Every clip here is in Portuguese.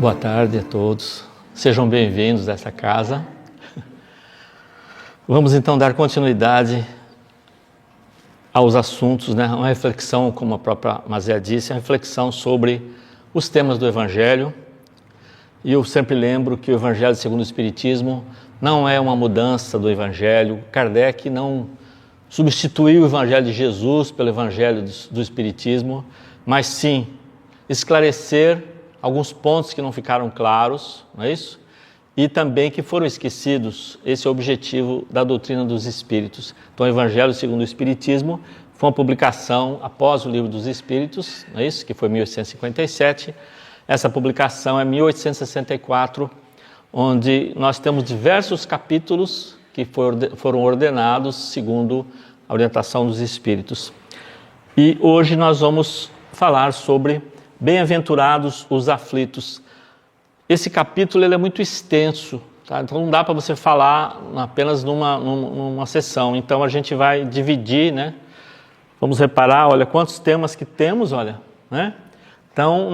Boa tarde a todos, sejam bem-vindos a essa casa. Vamos então dar continuidade aos assuntos, né? Uma reflexão, como a própria Mazé disse, uma reflexão sobre os temas do Evangelho. E eu sempre lembro que o Evangelho segundo o Espiritismo não é uma mudança do Evangelho. Kardec não substituiu o Evangelho de Jesus pelo Evangelho do Espiritismo, mas sim esclarecer alguns pontos que não ficaram claros, não é isso? E também que foram esquecidos. Esse é o objetivo da doutrina dos Espíritos. Então, o Evangelho segundo o Espiritismo foi uma publicação após o Livro dos Espíritos, não é isso? Que foi em 1857. Essa publicação é 1864, onde nós temos diversos capítulos que foram ordenados segundo a orientação dos Espíritos. E hoje nós vamos falar sobre bem-aventurados os aflitos. Esse capítulo ele é muito extenso, tá? Então não dá para você falar apenas numa sessão. Então a gente vai dividir, né? Vamos reparar, olha, quantos temas que temos, olha, né? Então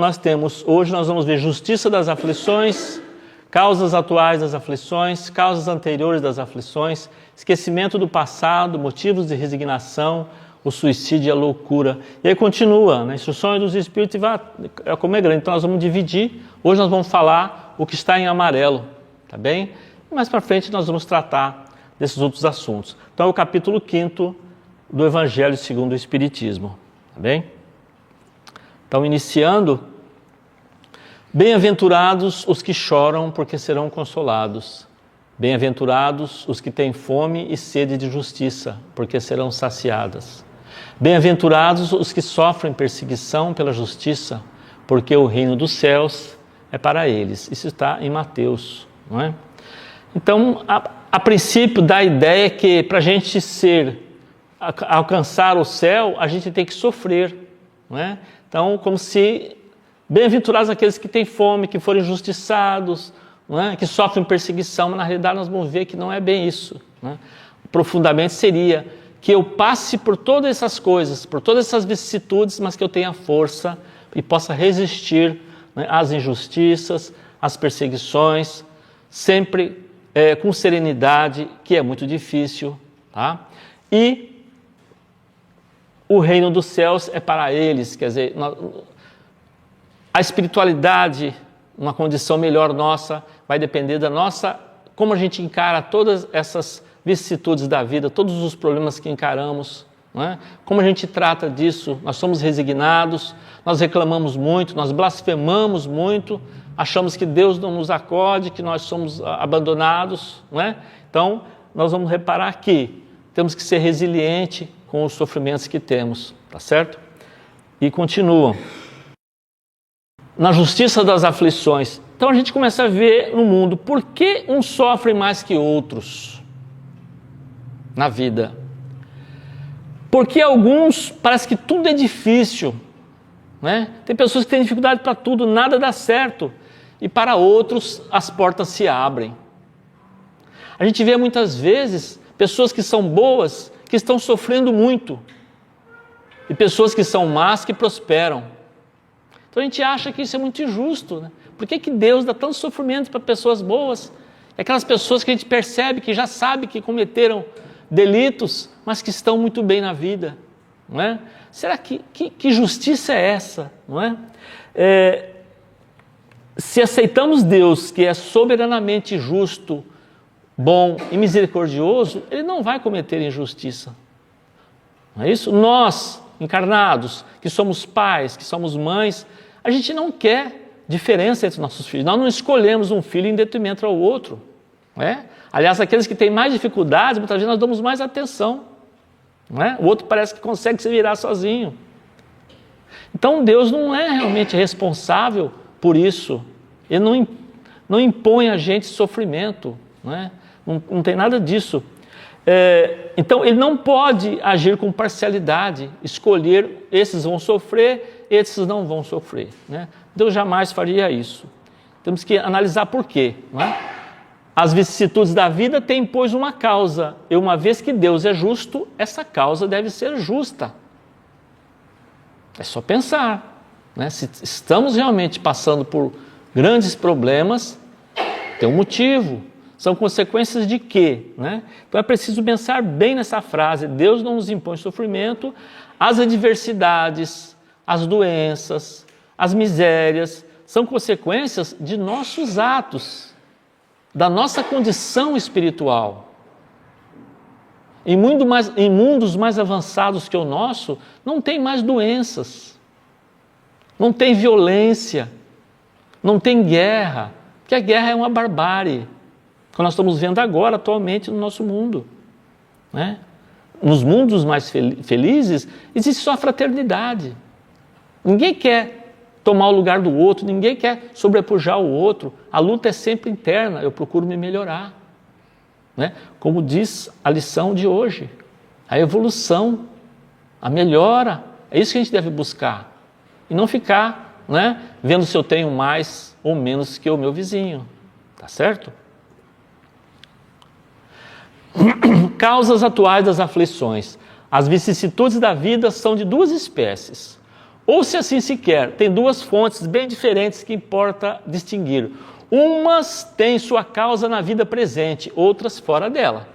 hoje nós vamos ver justiça das aflições, causas atuais das aflições, causas anteriores das aflições, esquecimento do passado, motivos de resignação, o suicídio e a loucura. E aí continua, né? Instruções dos Espíritos, como é grande. Então nós vamos dividir. Hoje nós vamos falar o que está em amarelo, tá bem? E mais para frente nós vamos tratar desses outros assuntos. Então é o capítulo 5º do Evangelho segundo o Espiritismo, tá bem? Então iniciando, bem-aventurados os que choram, porque serão consolados. Bem-aventurados os que têm fome e sede de justiça, porque serão saciadas. Bem-aventurados os que sofrem perseguição pela justiça, porque o reino dos céus é para eles. Isso está em Mateus, não é? Então, a princípio, dá a ideia que para a gente alcançar o céu, a gente tem que sofrer, não é? Então, como se bem-aventurados aqueles que têm fome, que forem injustiçados, não é? Que sofrem perseguição, mas na realidade nós vamos ver que não é bem isso, não é? Profundamente seria que eu passe por todas essas coisas, por todas essas vicissitudes, mas que eu tenha força e possa resistir, né, às injustiças, às perseguições, sempre com serenidade, que é muito difícil, tá? E o reino dos céus é para eles, quer dizer, a espiritualidade, uma condição melhor nossa, vai depender da nossa, como a gente encara todas essas vicissitudes da vida, todos os problemas que encaramos, não é? Como a gente trata disso? Nós somos resignados, nós reclamamos muito, nós blasfemamos muito, achamos que Deus não nos acode, que nós somos abandonados, não é? Então, nós vamos reparar que temos que ser resilientes com os sofrimentos que temos, tá certo? E continuam. Na justiça das aflições. Então a gente começa a ver no mundo por que uns sofrem mais que outros na vida. Porque alguns parece que tudo é difícil, né? Tem pessoas que têm dificuldade para tudo, nada dá certo. E para outros as portas se abrem. A gente vê muitas vezes pessoas que são boas, que estão sofrendo muito. E pessoas que são más, que prosperam. Então a gente acha que isso é muito injusto, né? Por que Deus dá tanto sofrimento para pessoas boas? Aquelas pessoas que a gente percebe que já sabe que cometeram delitos, mas que estão muito bem na vida, não é? Será que justiça é essa, não é? Se aceitamos Deus, que é soberanamente justo, bom e misericordioso, Ele não vai cometer injustiça, não é isso? Nós, encarnados, que somos pais, que somos mães, a gente não quer diferença entre nossos filhos. Nós não escolhemos um filho em detrimento ao outro, não é? Aliás, aqueles que têm mais dificuldades, muitas vezes nós damos mais atenção, não é? O outro parece que consegue se virar sozinho. Então Deus não é realmente responsável por isso. Ele não impõe a gente sofrimento, não é? Não tem nada disso. Então Ele não pode agir com parcialidade, escolher esses vão sofrer, esses não vão sofrer, né? Deus jamais faria isso. Temos que analisar por quê, não é? As vicissitudes da vida têm, pois, uma causa. E uma vez que Deus é justo, essa causa deve ser justa. É só pensar, né? Se estamos realmente passando por Grandes problemas têm um motivo. São consequências de quê? Né? Então é preciso pensar bem nessa frase. Deus não nos impõe sofrimento, as adversidades, as doenças, as misérias, são consequências de nossos atos, da nossa condição espiritual. Em mundos mais avançados que o nosso, não tem mais doenças, não tem violência, não tem guerra, porque a guerra é uma barbárie, que nós estamos vendo agora, atualmente, no nosso mundo. Né? Nos mundos mais felizes, existe só a fraternidade. Ninguém quer tomar o lugar do outro, ninguém quer sobrepujar o outro. A luta é sempre interna, eu procuro me melhorar. Né? Como diz a lição de hoje, a evolução, a melhora, é isso que a gente deve buscar. E não ficar, né, vendo se eu tenho mais ou menos que o meu vizinho. Tá certo? Causas atuais das aflições. As vicissitudes da vida são de duas espécies. Ou, se assim se quer, tem duas fontes bem diferentes que importa distinguir. Umas têm sua causa na vida presente, outras fora dela.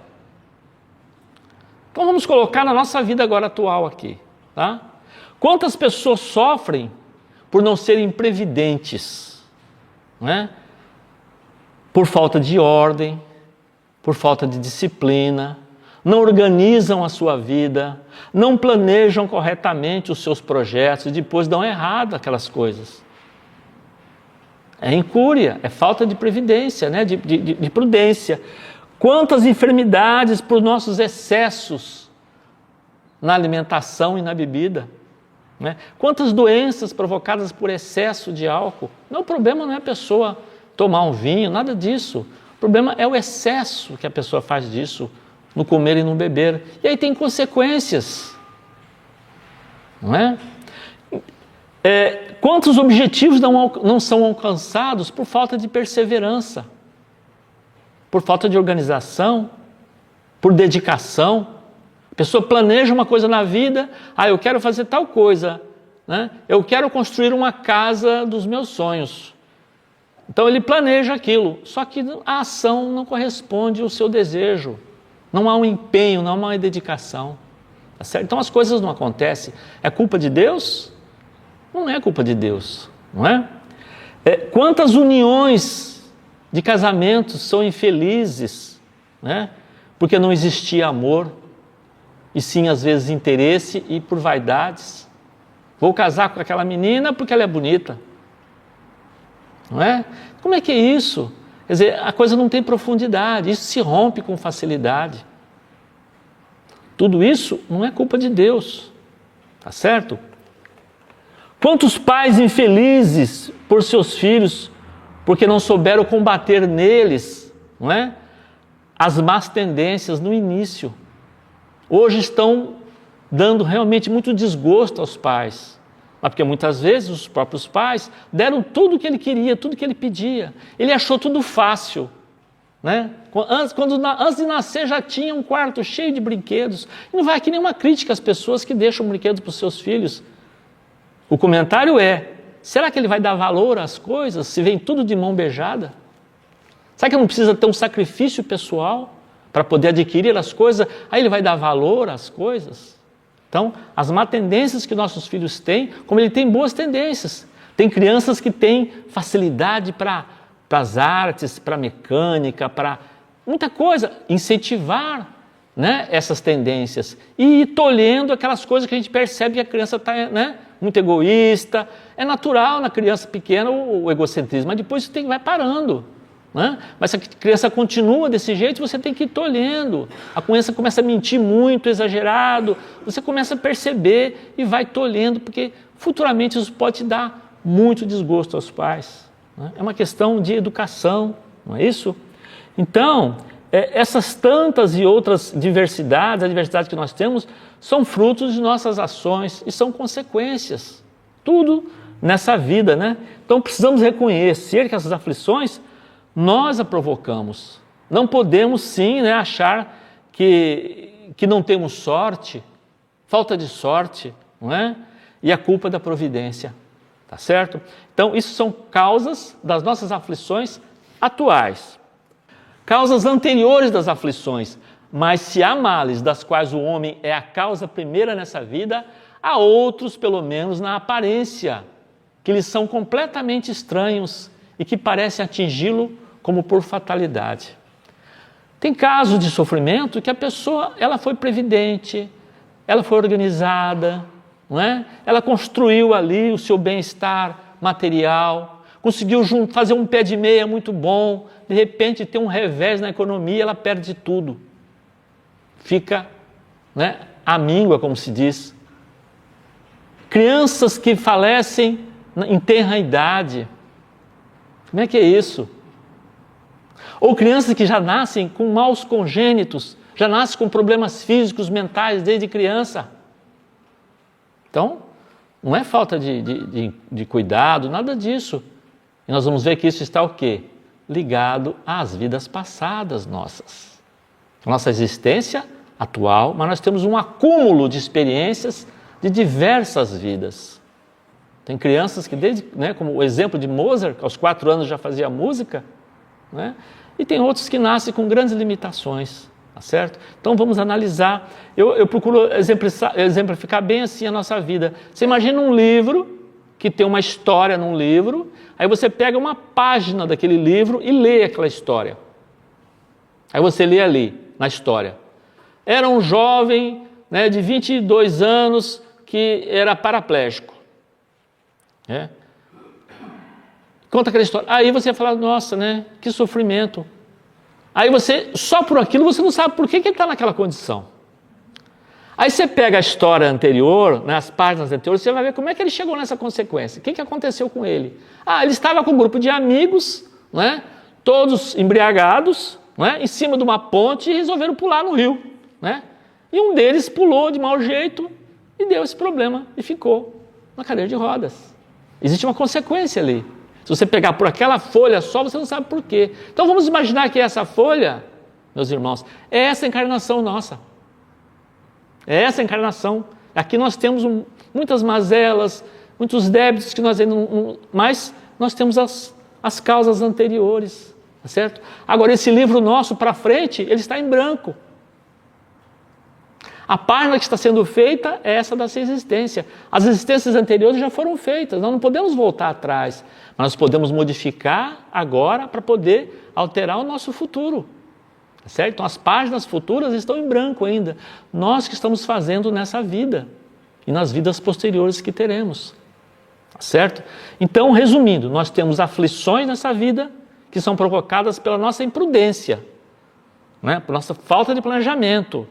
Então vamos colocar na nossa vida agora atual aqui. Tá? Quantas pessoas sofrem por não serem previdentes? Né? Por falta de ordem, por falta de disciplina, não organizam a sua vida, não planejam corretamente os seus projetos e depois dão errado aquelas coisas. É incúria, é falta de previdência, né? de prudência. Quantas enfermidades por nossos excessos na alimentação e na bebida. Né? Quantas doenças provocadas por excesso de álcool. Não, o problema não é a pessoa tomar um vinho, nada disso. O problema é o excesso que a pessoa faz disso, no comer e no beber. E aí tem consequências. Não é? Quantos objetivos não são alcançados por falta de perseverança, por falta de organização, por dedicação. A pessoa planeja uma coisa na vida, eu quero fazer tal coisa, né? Eu quero construir uma casa dos meus sonhos. Então ele planeja aquilo, só que a ação não corresponde ao seu desejo, não há um empenho, não há uma dedicação. Tá certo? Então as coisas não acontecem. É culpa de Deus? Não é culpa de Deus, não é? Quantas uniões de casamentos são infelizes, né? Porque não existia amor, e sim às vezes interesse e por vaidades. Vou casar com aquela menina porque ela é bonita, não é? Como é que é isso? Quer dizer, a coisa não tem profundidade, isso se rompe com facilidade. Tudo isso não é culpa de Deus, tá certo? Quantos pais infelizes por seus filhos, porque não souberam combater neles, não é? As más tendências no início. Hoje estão dando realmente muito desgosto aos pais. Mas porque muitas vezes os próprios pais deram tudo o que ele queria, tudo que ele pedia. Ele achou tudo fácil. Né? Antes de nascer já tinha um quarto cheio de brinquedos. E não vai aqui nenhuma crítica às pessoas que deixam brinquedos para os seus filhos. O comentário será que ele vai dar valor às coisas se vem tudo de mão beijada? Será que não precisa ter um sacrifício pessoal para poder adquirir as coisas? Aí ele vai dar valor às coisas? Então, as má tendências que nossos filhos têm, como ele tem boas tendências. Tem crianças que têm facilidade para as artes, para a mecânica, para muita coisa. Incentivar, né, essas tendências. E ir tolhendo aquelas coisas que a gente percebe que a criança está, né, muito egoísta. É natural na criança pequena o egocentrismo, mas depois isso vai parando. Né? Mas se a criança continua desse jeito, você tem que ir tolhendo. A criança começa a mentir muito, exagerado, você começa a perceber e vai tolhendo, porque futuramente isso pode te dar muito desgosto aos pais. Né? É uma questão de educação, não é isso? Então, essas tantas e outras diversidades, a diversidade que nós temos, são frutos de nossas ações e são consequências. Tudo nessa vida, né? Então precisamos reconhecer que essas aflições nós a provocamos. Não podemos sim, né, achar que não temos sorte, falta de sorte, não é? E a culpa da providência. tá certo? Então, isso são causas das nossas aflições atuais. Causas anteriores das aflições, mas se há males das quais o homem é a causa primeira nessa vida, há outros, pelo menos na aparência, que lhes são completamente estranhos e que parecem atingi-lo como por fatalidade. Tem casos de sofrimento que a pessoa ela foi previdente, ela foi organizada, não é? Ela construiu ali o seu bem-estar material, conseguiu fazer um pé de meia muito bom, de repente tem um revés na economia, ela perde tudo. Fica, né, amíngua, como se diz. Crianças que falecem em tenra idade. Como é que é isso? Ou crianças que já nascem com maus congênitos, já nascem com problemas físicos, mentais desde criança. Então, não é falta de cuidado, nada disso. E nós vamos ver que isso está o quê? Ligado às vidas passadas nossas. Nossa existência atual, mas nós temos um acúmulo de experiências de diversas vidas. Tem crianças que, como o exemplo de Mozart, aos 4 anos já fazia música, né? E tem outros que nascem com grandes limitações, tá certo? Então vamos analisar. Eu procuro exemplificar bem assim a nossa vida. Você imagina um livro, que tem uma história num livro, aí você pega uma página daquele livro e lê aquela história. Aí você lê ali, na história. Era um jovem, né, de 22 anos que era paraplégico. É. Conta aquela história. Aí você fala, nossa, né, que sofrimento. Aí você, só por aquilo, você não sabe por que ele está naquela condição. Aí você pega a história anterior, nas páginas anteriores, você vai ver como é que ele chegou nessa consequência. O que aconteceu com ele? Ele estava com um grupo de amigos, né, todos embriagados, né, em cima de uma ponte e resolveram pular no rio. Né? E um deles pulou de mau jeito e deu esse problema e ficou na cadeira de rodas. Existe uma consequência ali. Se você pegar por aquela folha só, você não sabe por quê. Então vamos imaginar que essa folha, meus irmãos, é essa encarnação nossa. É essa encarnação. Aqui nós temos muitas mazelas, muitos débitos que nós ainda não, mas nós temos as causas anteriores, tá certo? Agora esse livro nosso para frente, ele está em branco. A página que está sendo feita é essa dessa existência. As existências anteriores já foram feitas, nós não podemos voltar atrás, mas nós podemos modificar agora para poder alterar o nosso futuro. Certo? Então as páginas futuras estão em branco ainda. Nós que estamos fazendo nessa vida e nas vidas posteriores que teremos. Certo? Então, resumindo, nós temos aflições nessa vida que são provocadas pela nossa imprudência, né? Por nossa falta de planejamento,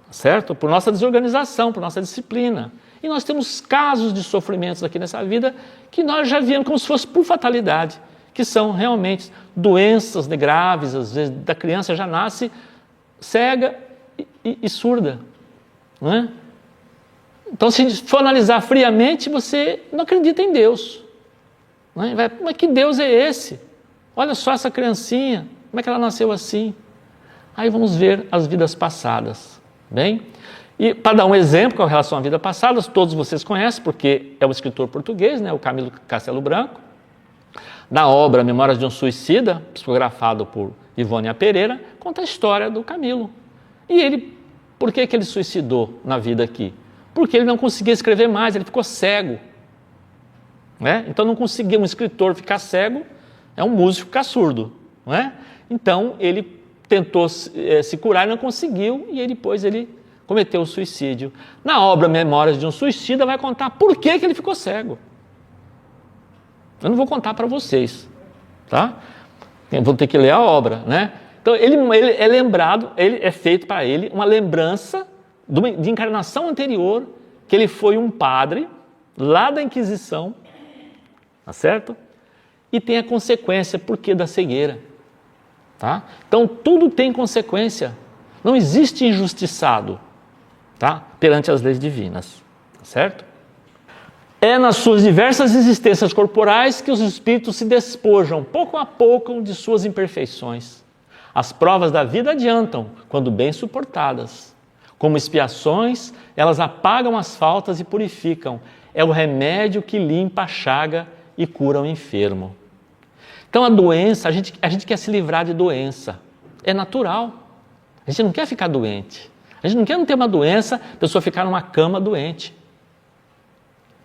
certo? Por nossa desorganização, por nossa disciplina. E nós temos casos de sofrimentos aqui nessa vida que nós já vimos como se fosse por fatalidade, que são realmente doenças graves, às vezes da criança já nasce cega e surda. Não é? Então, se for analisar friamente, você não acredita em Deus. Não é? Mas que Deus é esse? Olha só essa criancinha, como é que ela nasceu assim? Aí vamos ver as vidas passadas. Bem? E para dar um exemplo com relação à vida passada, todos vocês conhecem, porque é um escritor português, né, o Camilo Castelo Branco, na obra Memórias de um Suicida, psicografado por Ivônia Pereira, conta a história do Camilo. E ele, por que ele suicidou na vida aqui? Porque ele não conseguia escrever mais, ele ficou cego. Né? Então não conseguia um escritor ficar cego, é um músico ficar surdo. Não é? Então ele tentou se curar e não conseguiu, e depois ele cometeu o suicídio. Na obra Memórias de um Suicida vai contar por que ele ficou cego. Eu não vou contar para vocês, tá? Vou ter que ler a obra, né? Então ele é lembrado, é feito para ele uma lembrança de encarnação anterior, que ele foi um padre lá da Inquisição, tá certo? E tem a consequência, por que da cegueira, tá? Então tudo tem consequência, não existe injustiçado, tá? Perante as leis divinas, tá certo? É nas suas diversas existências corporais que os espíritos se despojam, pouco a pouco, de suas imperfeições. As provas da vida adiantam, quando bem suportadas. Como expiações, elas apagam as faltas e purificam. é o remédio que limpa a chaga e cura o enfermo. Então a doença, a gente quer se livrar de doença. É natural. A gente não quer ficar doente. A gente não quer não ter uma doença, a pessoa ficar numa cama doente.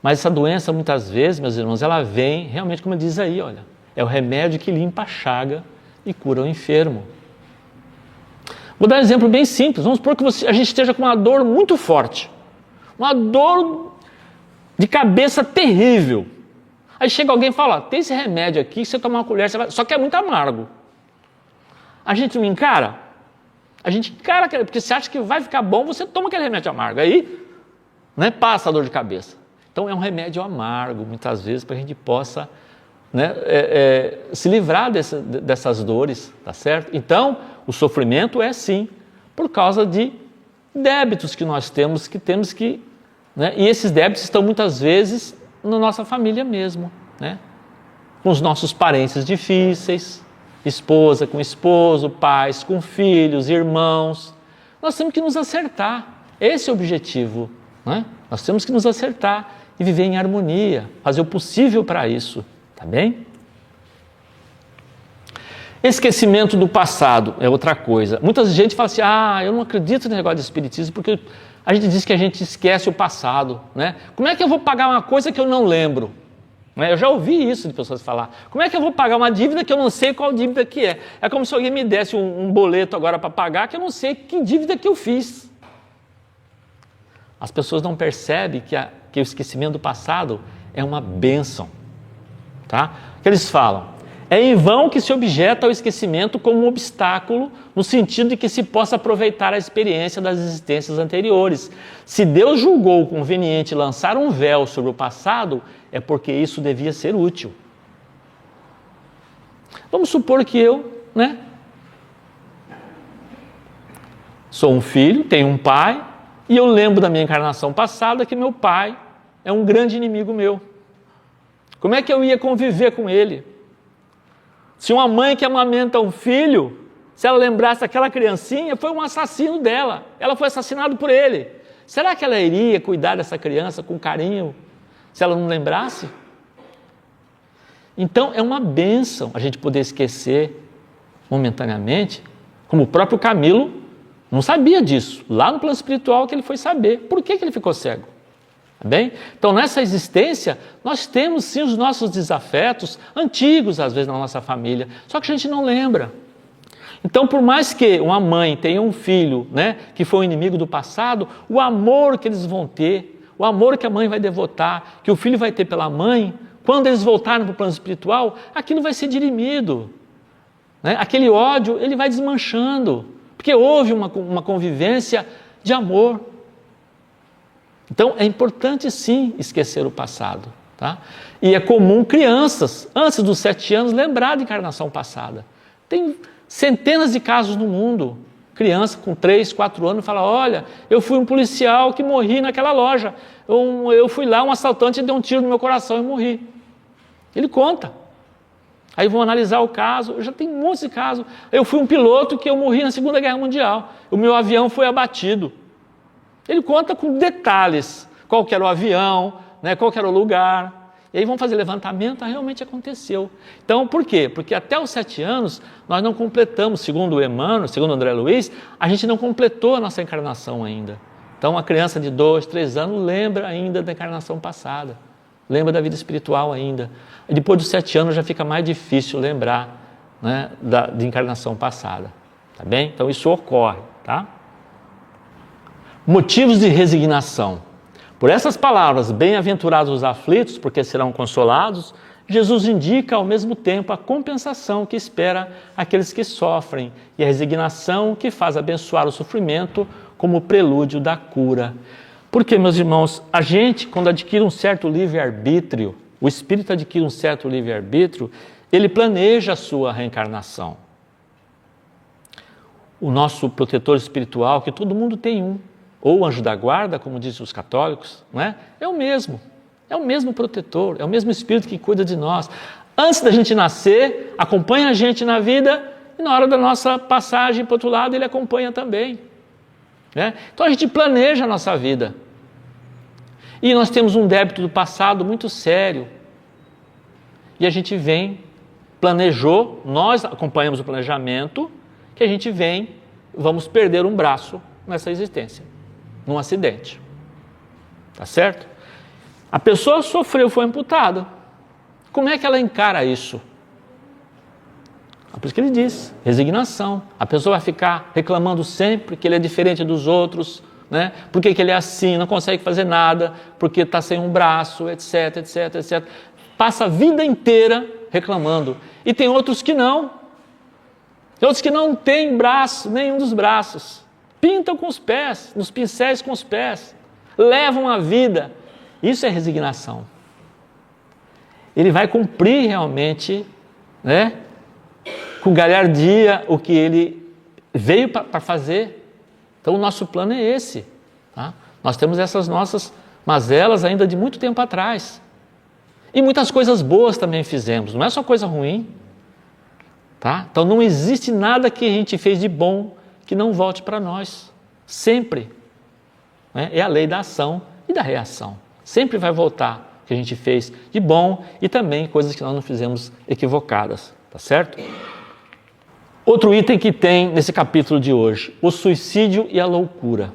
Mas essa doença, muitas vezes, meus irmãos, ela vem, realmente, como ele diz aí, olha, é o remédio que limpa a chaga e cura o enfermo. Vou dar um exemplo bem simples. Vamos supor que a gente esteja com uma dor muito forte. Uma dor de cabeça terrível. Aí chega alguém e fala, tem esse remédio aqui, você toma uma colher, só que é muito amargo. A gente não encara? A gente encara, porque você acha que vai ficar bom, você toma aquele remédio amargo. Aí, né, passa a dor de cabeça. Então é um remédio amargo, muitas vezes, para a gente possa, né, se livrar dessas dores, tá certo? Então, o sofrimento é sim, por causa de débitos que nós temos que, né, e esses débitos estão muitas vezes na nossa família mesmo, né? Com os nossos parentes difíceis, esposa com esposo, pais com filhos, irmãos. Nós temos que nos acertar, esse é o objetivo, né? Nós temos que nos acertar e viver em harmonia, fazer o possível para isso, tá bem? Esquecimento do passado é outra coisa. Muita gente fala assim, eu não acredito no negócio de espiritismo, porque a gente diz que a gente esquece o passado, né? Como é que eu vou pagar uma coisa que eu não lembro? Eu já ouvi isso de pessoas falar. Como é que eu vou pagar uma dívida que eu não sei qual dívida que é? É como se alguém me desse um boleto agora para pagar que eu não sei que dívida que eu fiz. As pessoas não percebem que o esquecimento do passado é uma bênção. Tá? O que eles falam? É em vão que se objeta ao esquecimento como um obstáculo, no sentido de que se possa aproveitar a experiência das existências anteriores. Se Deus julgou conveniente lançar um véu sobre o passado, é porque isso devia ser útil. Vamos supor que eu, sou um filho, tenho um pai, e eu lembro da minha encarnação passada que meu pai é um grande inimigo meu. Como é que eu ia conviver com ele? Se uma mãe que amamenta um filho, se ela lembrasse daquela criancinha, foi um assassino dela, ela foi assassinada por ele. Será que ela iria cuidar dessa criança com carinho, se ela não lembrasse? Então é uma bênção a gente poder esquecer momentaneamente, como o próprio Camilo não sabia disso, lá no plano espiritual que ele foi saber. Por que ele ficou cego? Tá bem? Então, nessa existência, nós temos sim os nossos desafetos, antigos às vezes na nossa família, só que a gente não lembra. Então, por mais que uma mãe tenha um filho, que foi um inimigo do passado, o amor que eles vão ter, o amor que a mãe vai devotar, que o filho vai ter pela mãe, quando eles voltarem para o plano espiritual, aquilo vai ser dirimido. Aquele ódio, ele vai desmanchando, porque houve uma convivência de amor. Então, é importante sim esquecer o passado. Tá? E é comum crianças, antes dos 7 anos, lembrar da encarnação passada. Tem centenas de casos no mundo. Criança com 3, 4 anos fala, olha, eu fui um policial que morri naquela loja. Eu fui lá, um assaltante deu um tiro no meu coração e morri. Ele conta. Aí vão analisar o caso, eu já tenho um monte de casos. Eu fui um piloto que eu morri na Segunda Guerra Mundial. O meu avião foi abatido. Ele conta com detalhes, qual que era o avião, qual que era o lugar. E aí vão fazer levantamento, realmente aconteceu. Então, por quê? Porque até os 7 anos, nós não completamos, segundo o Emmanuel, segundo o André Luiz, a gente não completou a nossa encarnação ainda. Então, uma criança de 2, 3 anos lembra ainda da encarnação passada, lembra da vida espiritual ainda. E depois dos 7 anos já fica mais difícil lembrar de encarnação passada. Tá bem? Então, isso ocorre, tá? Motivos de resignação. Por essas palavras, bem-aventurados os aflitos, porque serão consolados, Jesus indica ao mesmo tempo a compensação que espera aqueles que sofrem e a resignação que faz abençoar o sofrimento como prelúdio da cura. Porque, meus irmãos, a gente, quando adquire um certo livre-arbítrio, o espírito adquire um certo livre-arbítrio, ele planeja a sua reencarnação. O nosso protetor espiritual, que todo mundo tem um, ou anjo da guarda, como dizem os católicos, é o mesmo protetor, é o mesmo Espírito que cuida de nós. Antes da gente nascer, acompanha a gente na vida, e na hora da nossa passagem para o outro lado, ele acompanha também. Então a gente planeja a nossa vida. E nós temos um débito do passado muito sério. E a gente planejou, nós acompanhamos o planejamento, que a gente vamos perder um braço nessa existência, num acidente. Tá certo? A pessoa sofreu, foi amputada. Como é que ela encara isso? Por isso que ele diz, resignação. A pessoa vai ficar reclamando sempre que ele é diferente dos outros, né? Por que ele é assim, não consegue fazer nada, porque está sem um braço, etc, etc, etc. Passa a vida inteira reclamando. E tem outros que não. Tem outros que não têm braço, nenhum dos braços. Pintam com os pés, nos pincéis com os pés. Levam a vida. Isso é resignação. Ele vai cumprir realmente, né, com galhardia o que ele veio para fazer. Então o nosso plano é esse. Tá? Nós temos essas nossas mazelas ainda de muito tempo atrás. E muitas coisas boas também fizemos, não é só coisa ruim. Tá? Então não existe nada que a gente fez de bom que não volte para nós. Sempre. Né? É a lei da ação e da reação. Sempre vai voltar o que a gente fez de bom e também coisas que nós não fizemos equivocadas. Tá certo? Outro item que tem nesse capítulo de hoje, o suicídio e a loucura.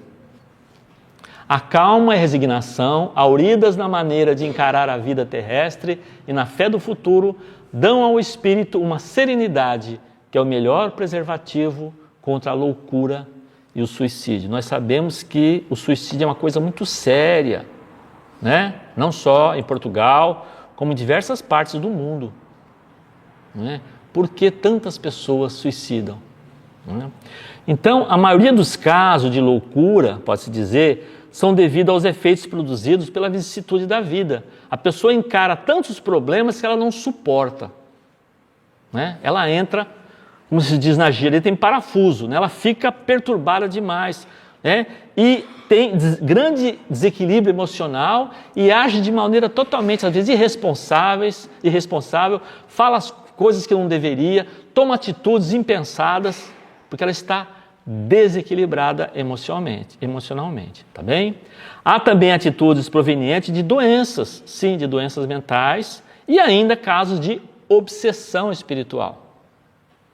A calma e a resignação, auridas na maneira de encarar a vida terrestre e na fé do futuro, dão ao espírito uma serenidade que é o melhor preservativo contra a loucura e o suicídio. Nós sabemos que o suicídio é uma coisa muito séria, né? Não só em Portugal, como em diversas partes do mundo. Né? Por que tantas pessoas suicidam? Né? Então, a maioria dos casos de loucura, pode-se dizer, são devido aos efeitos produzidos pela vicissitude da vida. A pessoa encara tantos problemas que ela não suporta. Né? Ela entra, como se diz na gíria, tem parafuso, né? Ela fica perturbada demais, né? E tem grande desequilíbrio emocional e age de maneira totalmente, às vezes, irresponsável, fala as coisas que não deveria, toma atitudes impensadas, porque ela está desequilibrada emocionalmente, tá bem? Há também atitudes provenientes de doenças, sim, de doenças mentais e ainda casos de obsessão espiritual.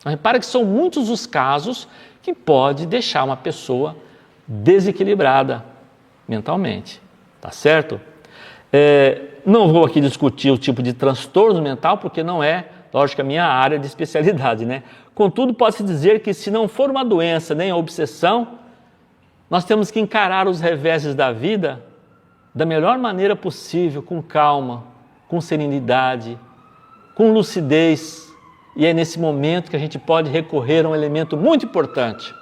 Repara que são muitos os casos que pode deixar uma pessoa desequilibrada mentalmente, tá certo? Não vou aqui discutir o tipo de transtorno mental, porque não é, lógico, a minha área de especialidade, né? Contudo, pode-se dizer que se não for uma doença nem a obsessão, nós temos que encarar os reveses da vida da melhor maneira possível, com calma, com serenidade, com lucidez, e é nesse momento que a gente pode recorrer a um elemento muito importante.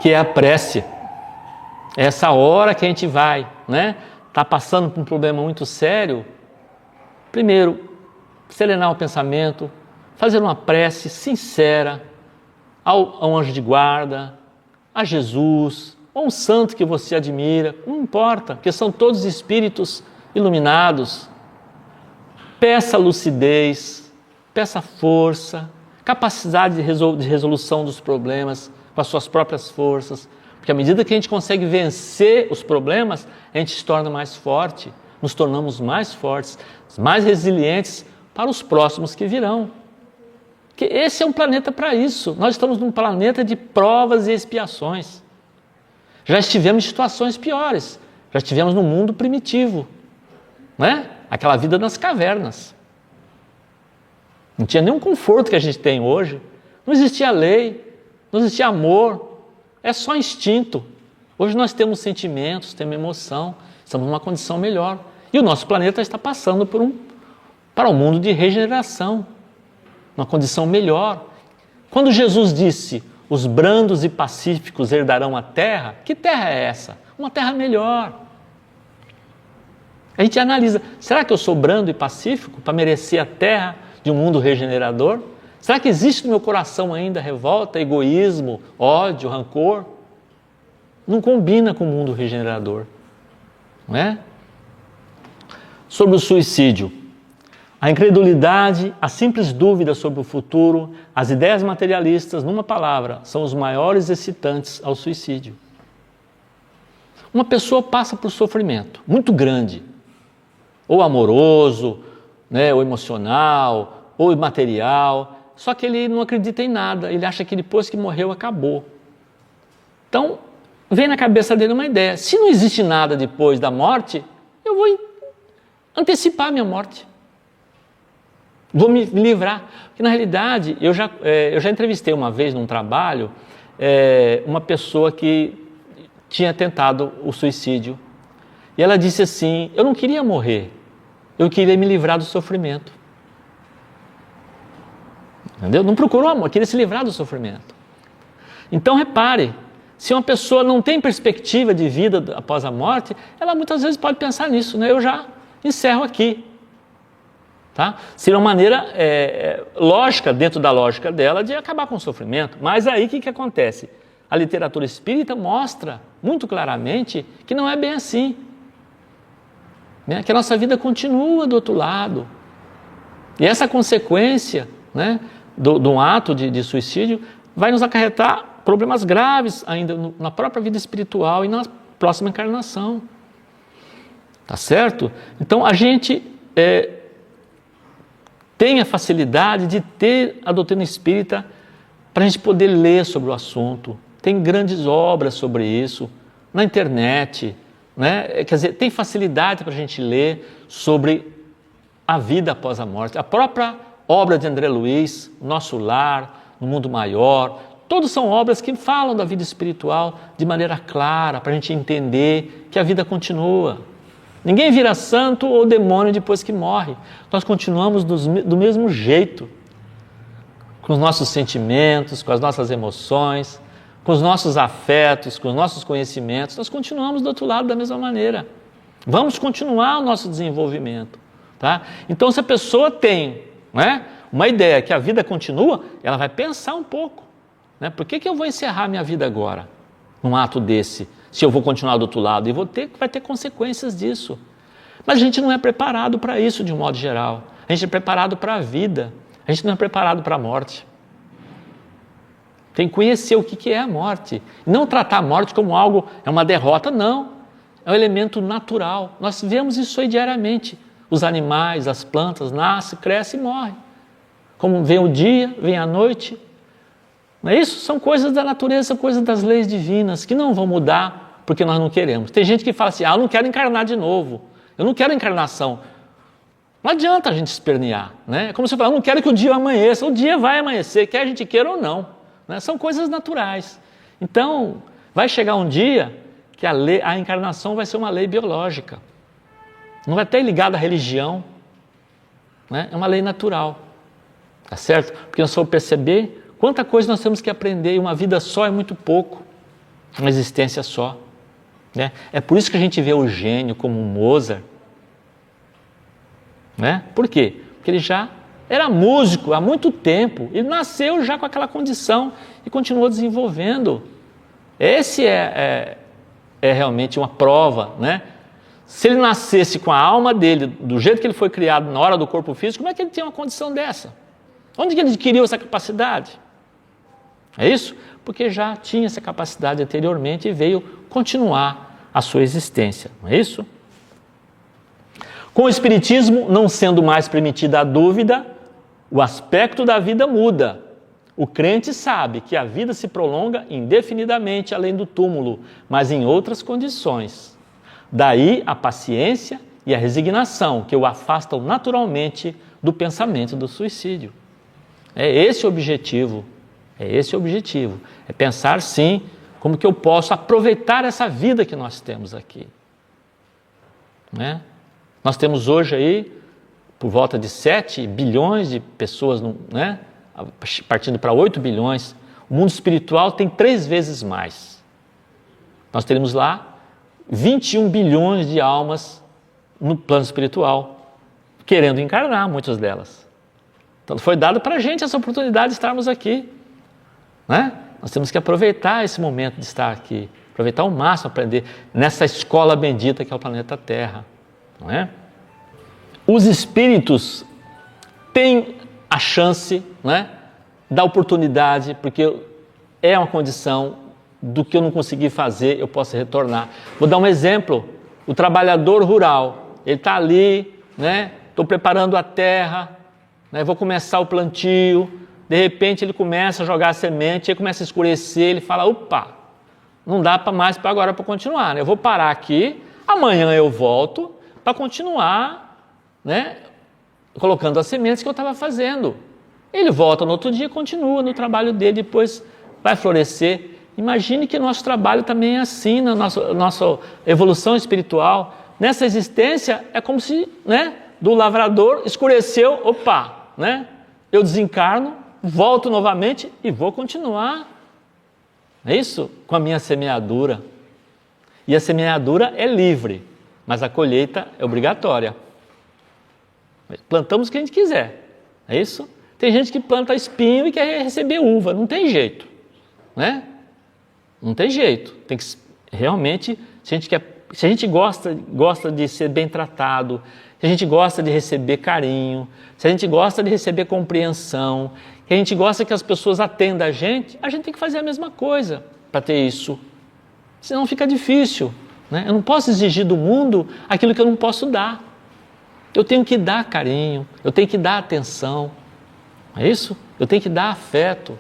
Que é a prece. É essa hora que a gente vai, né? Está passando por um problema muito sério, primeiro, serenar o pensamento, fazer uma prece sincera ao anjo de guarda, a Jesus, ou um santo que você admira, não importa, porque são todos espíritos iluminados. Peça lucidez, peça força, capacidade de resolução dos problemas com as suas próprias forças, porque à medida que a gente consegue vencer os problemas, a gente se torna mais forte, nos tornamos mais fortes, mais resilientes para os próximos que virão. Porque esse é um planeta para isso. Nós estamos num planeta de provas e expiações. Já estivemos em situações piores. Já estivemos no mundo primitivo, né? Aquela vida nas cavernas. Não tinha nenhum conforto que a gente tem hoje. Não existia lei, não existia amor. É só instinto. Hoje nós temos sentimentos, temos emoção, estamos numa condição melhor. E o nosso planeta está passando para um mundo de regeneração, uma condição melhor. Quando Jesus disse, os brandos e pacíficos herdarão a terra, que terra é essa? Uma terra melhor. A gente analisa, será que eu sou brando e pacífico para merecer a terra de um mundo regenerador? Será que existe no meu coração ainda revolta, egoísmo, ódio, rancor? Não combina com o mundo regenerador, não é? Sobre o suicídio. A incredulidade, a simples dúvida sobre o futuro, as ideias materialistas, numa palavra, são os maiores excitantes ao suicídio. Uma pessoa passa por sofrimento muito grande, ou amoroso, né, ou emocional, ou material, só que ele não acredita em nada, ele acha que depois que morreu acabou. Então, vem na cabeça dele uma ideia: se não existe nada depois da morte, eu vou antecipar a minha morte. Vou me livrar. Porque na realidade, eu já entrevistei uma vez num trabalho uma pessoa que tinha tentado o suicídio. E ela disse assim: eu não queria morrer, eu queria me livrar do sofrimento. Entendeu? Não procurou amor, queria se livrar do sofrimento. Então repare, se uma pessoa não tem perspectiva de vida após a morte, ela muitas vezes pode pensar nisso, né? Eu já encerro aqui. Tá? Seria uma maneira lógica, dentro da lógica dela, de acabar com o sofrimento. Mas aí o que acontece? A literatura espírita mostra muito claramente que não é bem assim, né? Que a nossa vida continua do outro lado. E essa consequência, né, de um ato de suicídio vai nos acarretar problemas graves ainda na própria vida espiritual e na próxima encarnação. Tá certo? Então a gente tem a facilidade de ter a doutrina espírita para a gente poder ler sobre o assunto. Tem grandes obras sobre isso na internet, né? Quer dizer, tem facilidade para a gente ler sobre a vida após a morte. A própria obra de André Luiz, Nosso Lar, No Mundo Maior, todos são obras que falam da vida espiritual de maneira clara, para a gente entender que a vida continua. Ninguém vira santo ou demônio depois que morre. Nós continuamos do mesmo jeito, com os nossos sentimentos, com as nossas emoções, com os nossos afetos, com os nossos conhecimentos. Nós continuamos do outro lado da mesma maneira. Vamos continuar o nosso desenvolvimento. Tá? Então, se a pessoa tem, né, uma ideia que a vida continua, ela vai pensar um pouco. Né? Por que eu vou encerrar minha vida agora, num ato desse? Se eu vou continuar do outro lado, e vai ter consequências disso. Mas a gente não é preparado para isso de um modo geral. A gente é preparado para a vida, a gente não é preparado para a morte. Tem que conhecer o que é a morte. Não tratar a morte como algo, é uma derrota, não. É um elemento natural. Nós vemos isso aí diariamente. Os animais, as plantas, nascem, crescem e morrem. Como vem o dia, vem a noite. Não é isso? São coisas da natureza, são coisas das leis divinas, que não vão mudar porque nós não queremos. Tem gente que fala assim: eu não quero encarnar de novo, eu não quero encarnação. Não adianta a gente espernear, né? É como se eu falar: eu não quero que o dia amanheça. O dia vai amanhecer, quer a gente queira ou não, né? São coisas naturais. Então, vai chegar um dia que a encarnação vai ser uma lei biológica. Não vai ter ligado à religião, né? É uma lei natural, tá certo? Porque nós vamos perceber quanta coisa nós temos que aprender, e uma vida só é muito pouco, uma existência só. Né? É por isso que a gente vê o gênio como um Mozart. Né? Por quê? Porque ele já era músico há muito tempo, ele nasceu já com aquela condição e continuou desenvolvendo. Esse é realmente uma prova, né? Se ele nascesse com a alma dele, do jeito que ele foi criado na hora do corpo físico, como é que ele tem uma condição dessa? Onde que ele adquiriu essa capacidade? É isso? Porque já tinha essa capacidade anteriormente e veio continuar a sua existência, não é isso? Com o Espiritismo não sendo mais permitida a dúvida, o aspecto da vida muda. O crente sabe que a vida se prolonga indefinidamente além do túmulo, mas em outras condições. Daí a paciência e a resignação que o afastam naturalmente do pensamento do suicídio. É esse o objetivo. É esse o objetivo. É pensar, sim, como que eu posso aproveitar essa vida que nós temos aqui. Né? Nós temos hoje aí, por volta de 7 bilhões de pessoas, né? Partindo para 8 bilhões. O mundo espiritual tem 3 vezes mais. Nós teremos lá 21 bilhões de almas no plano espiritual, querendo encarnar, muitas delas. Então foi dado para a gente essa oportunidade de estarmos aqui. Né? Nós temos que aproveitar esse momento de estar aqui, aproveitar ao máximo, aprender nessa escola bendita que é o planeta Terra. Não é? Os espíritos tem a chance, né, da oportunidade, porque é uma condição do que eu não consegui fazer, eu posso retornar. Vou dar um exemplo, o trabalhador rural, ele está ali, né, estou preparando a terra, né, vou começar o plantio, de repente ele começa a jogar a semente, aí começa a escurecer, ele fala, opa, não dá mais para agora para continuar, né? Eu vou parar aqui, amanhã eu volto para continuar, né, colocando as sementes que eu estava fazendo. Ele volta no outro dia, continua no trabalho dele, depois vai florescer. Imagine que o nosso trabalho também é assim, na nossa evolução espiritual. Nessa existência é como se, né, do lavrador escureceu, opa, né, eu desencarno, volto novamente e vou continuar. É isso? Com a minha semeadura. E a semeadura é livre, mas a colheita é obrigatória. Plantamos o que a gente quiser, é isso? Tem gente que planta espinho e quer receber uva, não tem jeito, né? Não tem jeito, tem que realmente, se a gente gosta de ser bem tratado, se a gente gosta de receber carinho, se a gente gosta de receber compreensão, se a gente gosta que as pessoas atendam a gente tem que fazer a mesma coisa para ter isso, senão fica difícil, né? Eu não posso exigir do mundo aquilo que eu não posso dar. Eu tenho que dar carinho, eu tenho que dar atenção, é isso? Eu tenho que dar afeto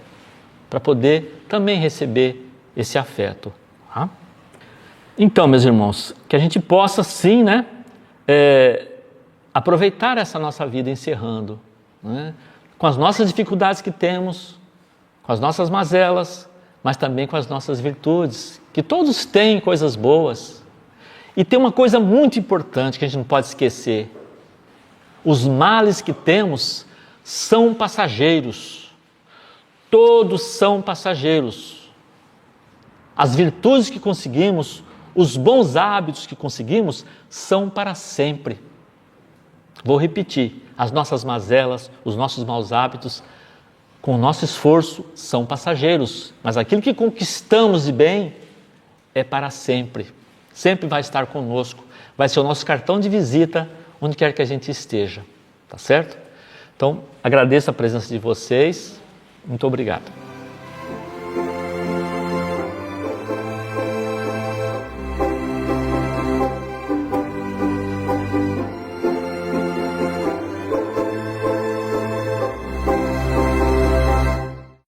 para poder também receber esse afeto. Tá? Então, meus irmãos, que a gente possa sim, né, aproveitar essa nossa vida encerrando, né, com as nossas dificuldades que temos, com as nossas mazelas, mas também com as nossas virtudes, que todos têm coisas boas. E tem uma coisa muito importante que a gente não pode esquecer. Os males que temos são passageiros. Todos são passageiros. As virtudes que conseguimos, os bons hábitos que conseguimos, são para sempre. Vou repetir, as nossas mazelas, os nossos maus hábitos, com o nosso esforço, são passageiros. Mas aquilo que conquistamos de bem é para sempre. Sempre vai estar conosco. Vai ser o nosso cartão de visita onde quer que a gente esteja, tá certo? Então, agradeço a presença de vocês, muito obrigado.